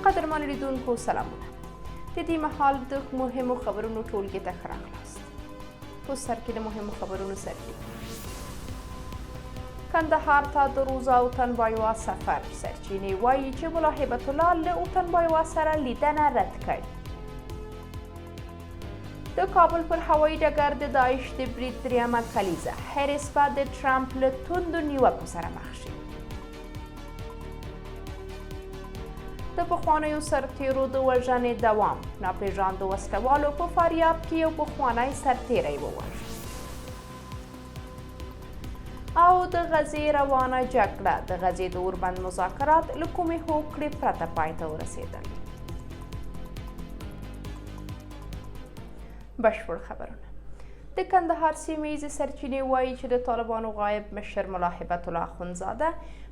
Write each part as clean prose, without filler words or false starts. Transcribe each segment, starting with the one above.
قدرمن لیدونکو سلامونه. د دې مهال د مهمو خبرونو ټولګې ته ښه راغلاست. په سر کې د مهمو خبرونو سرچینې: کندهار ته د روزا وطنبایوا سفر. سرچینې وایي چې ملا هیبت الله له وطنبایوا سره لیدنه رد کړې. د کابل پر هوایي ډګر د داعش د برید دریمه کلیزه. هریس به د ټرمپ له توندو نیوکو سره مخ شي. د پخوانیو سرتیرو د وژنې دوام. ناپېژاندو وسلوالو په فاریاب کې یو پخوانی سرتیری ووژل. او د غزې روانه جګړه. د غزې د اوربند مذاکرات له کومې هوکړې پرته پای ته ورسېدل. بشپړ خبرونه. د کندهار سیمه ییزې سرچینې وایي چې د طالبانو غایب مشر ملا هیبت الله اخندزاده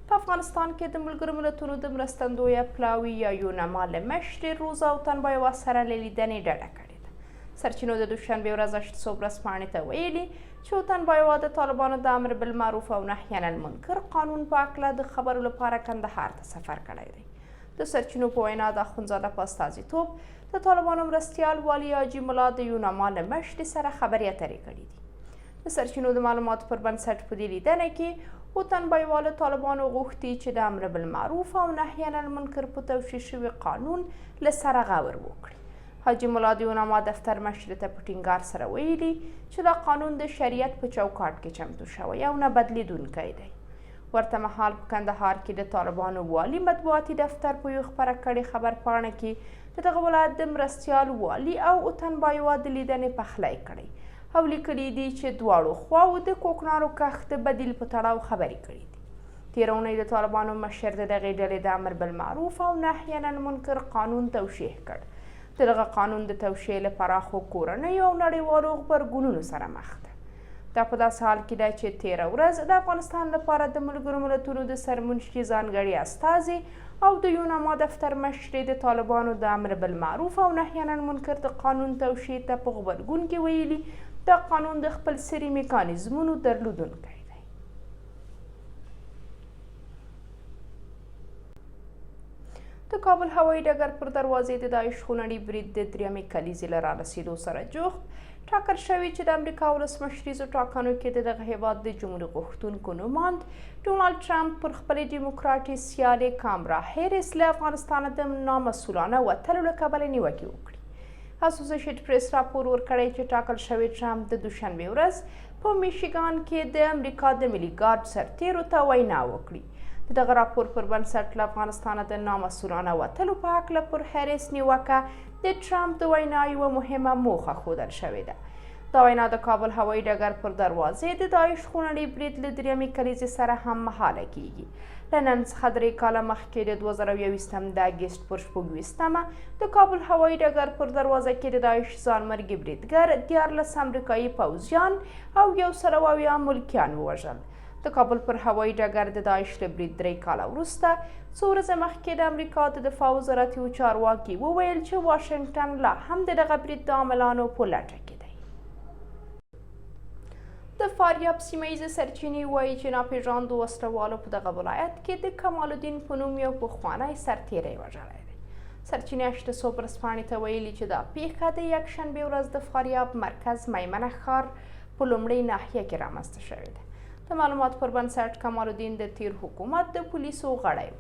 په افغانستان کې د ملګرو ملتونو د مرستندویه پلاوي یا یونما له مشرې روزا وطنبایوا سره له لیدنې ډډه کړې ده. سرچینو د دوشنبې ورځ 8 ورځپاڼې ته ویلي چې وطنبایوا د طالبانو د امر بالمعروف او نهي عن المنکر قانون په هکله د خبرو لپاره کندهار ته سفر کړی دی. د سرچینو په وینا د اخندزاده په استازیتوب د طالبانو مرستیال والي حاجي ملا د یونما له مشرې سره خبرې اترې کړې دي. د سرچینو د معلوماتو پر بنسټ په دې لیدنه کې وطنبایوا له طالبانو غوښتي چې د امر بالمعروف او نهي عن المنکر په توشیح شوي قانون له سره غور وکړي. حاجي ملا د یونما دفتر مشرې ته په ټینګار سره ویلي چې دا قانون د شریعت په چوکاټ کې چمتو شوی او نه بدلیدونکی دی. ورته مهال په کندهار کې د طالبانو والي مطبوعاتي دفتر په یو خپره کړې خبرپاڼه کې د دغه ولایت د مرستیال والي او وطنبایوا د لیدنې پخلی کړی او لیکلي دي چې دواړو خواو د کوکنارو کښت د بدیل په تړاو خبرې کړي دي. تېره اونۍ د طالبانو مشر د دغې ډلې د امر بالمعروف او نهي عن المنکر قانون توشیح کړ. د دغه قانون د توشیح له پراخو کورنیو او نړیوالو غبرګونونو سره مخ ده. دا په داسې حال کې ده چې تېره ورځ د افغانستان لپاره د ملګرو ملتونو د سرمنشي ځانګړي استازي او د یونما دفتر مشرې د طالبانو د امر بالمعروف او نهي عن المنکر د قانون توشیح ته په غبرګون کې ویلي دا قانون د خپل سري میکانیزمونو درلودونکی دی. د کابل هوایي ډګر پر دروازې د داعش خونړي برید د دریمې کلیزې له رارسېدو سره جوخت ټاکل شوي چې د امریکا ولسمشریزو ټاکنو کې د دغه هیواد د جمهور غوښتونکو نوماند ډونالډ ټرمپ پر خپلې ډیموکراټي سیالې کامرا هیریس له افغانستانه د نامسؤلانه وتلو له کبله نیوکې وکړي. اسوسییشن پریس راپور ورکړی چې ټاکل شوی ټرمپ د دوشنبې ورځ په میشیګان کې د امریکا د ملي ګارد سرتیرو ته وینا وکړي. د دغه راپور پر بنسټ له افغانستانه د نامسؤلانه وتلو په هکله پر هیریس نیوکه د ټرمپ د وینا یوه مهمه موخه ښودل شوې ده. دا وینا د کابل هوایي ډګر پر دروازې د داعش خونړي برید له دریمې کلیزې سره هم مهاله کیږي. له نن څخه 3 کاله مخکې د 2021 د آګست پر 26 د کابل هوایي ډګر پر دروازه کې د داعش ځانمرګي بریدګر 14 امریکایي پوځیان او 100 ملکیان ووژل. د کابل پر هوایي ډګر د داعش له برید 3 کاله وروسته څو ورځې مخکې د امریکا د دفاع وزارت یو چارواکي وویل چې واشنګټن لا هم د دغه برید د عاملانو په لټه کې دی. د فاریاب سیمه ییزې سرچینې وایي چې ناپېژاندو وسلوالو په دغه ولایت کې د کمال الدین په نوم یو پخوانی سرتیری وژلی دی. سرچینې 8 ورځپاڼې ته ویلي چې دا پیښه د یکشنبې ورځ د فاریاب مرکز میمنه ښار په لومړۍ ناحیه کې رامنځته شوې ده. د معلوماتو پر بنسټ کمال الدین د تیر حکومت د پولیسو غړی و.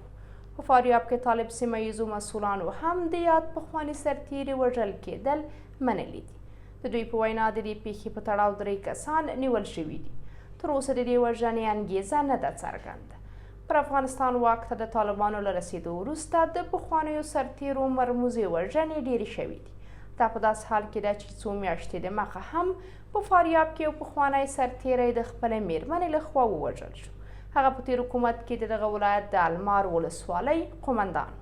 په فاریاب کې طالب سیمه ییزو مسؤلانو هم د یاد پخواني سرتیري وژل کېدل منلي دي. د دوی په وینا د دې پیښې په تړاو 3 کسان نیول شوي دي. تر اوسه د دې وژنې انګیزه نه ده څرګنده. پر افغانستان واک ته د طالبانو له رسېدو وروسته د پخوانیو سرتیرو مرموزې وژنې ډېرې شوي دي. دا په داسې حال کې ده چې څو میاشتې دمخه هم په فاریاب کې یو پخوانی سرتیری د خپلې میرمنې له خوا ووژل شو. هغه په تیر حکومت کې د دغه ولایت د المار ولسوالۍ قومندان.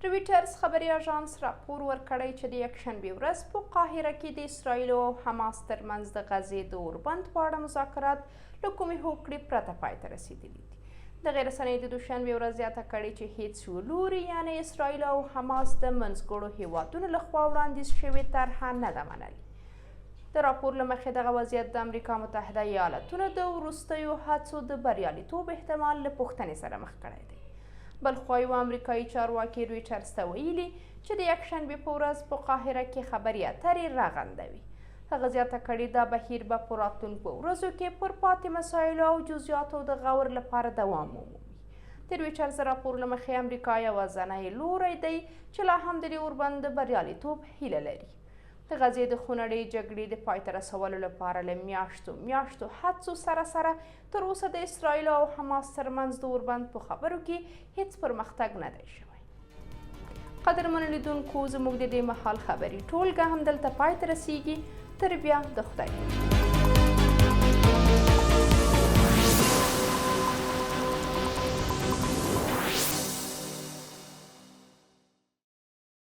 رویټرز خبري اژانس راپور ورکړی چې د یکشنبې ورځ په قاهره کې د اسرائیلو او حماس ترمنځ د غزې د اوربند په اړه مذاکرات له کومې هوکړې پرته پای ته رسېدلي دي. دغې رسنۍ د دوشنبې ورځ زیاته کړې چې هیڅ یو لوري یعنې اسرائیل او حماس د منځګړو هیوادونو لخوا وړاندیز شوې طرحه نه ده منلې. د راپور له مخې دغه وضعیت د امریکا متحده ایالتونو د وروستیو هڅو د بریالیتوب احتمال له پوښتنې سره مخ کړی دی. بل خوا یو امریکایي چارواکي رویټرز ته ویلي چې د یکشنبې په ورځ په قاهره کې خبرې اترې رغندوي. هغه زیاته کړې دا بهیر به په راتلونکو ورځو کې پر پاتې مسایلو او جزئیاتو د غور لپاره دوام ومومي. د رویټرز راپور له مخې امریکا یوازینی لوری دی چې لا هم د دې اوربند د بریالیتوب هیله لري. د غزې د خونړۍ جګړې د پای ته رسولو لپاره له میاشتو هڅو سره تر اوسه د اسرائیل او حماس ترمنځ د اوربند په خبرو کې هیڅ پرمختګ نه دی شوی. قدرمنو لیدونکو، زموږ د دې مهال خبري ټولګه همدلته پای ته رسیږي. تر بیا د خدای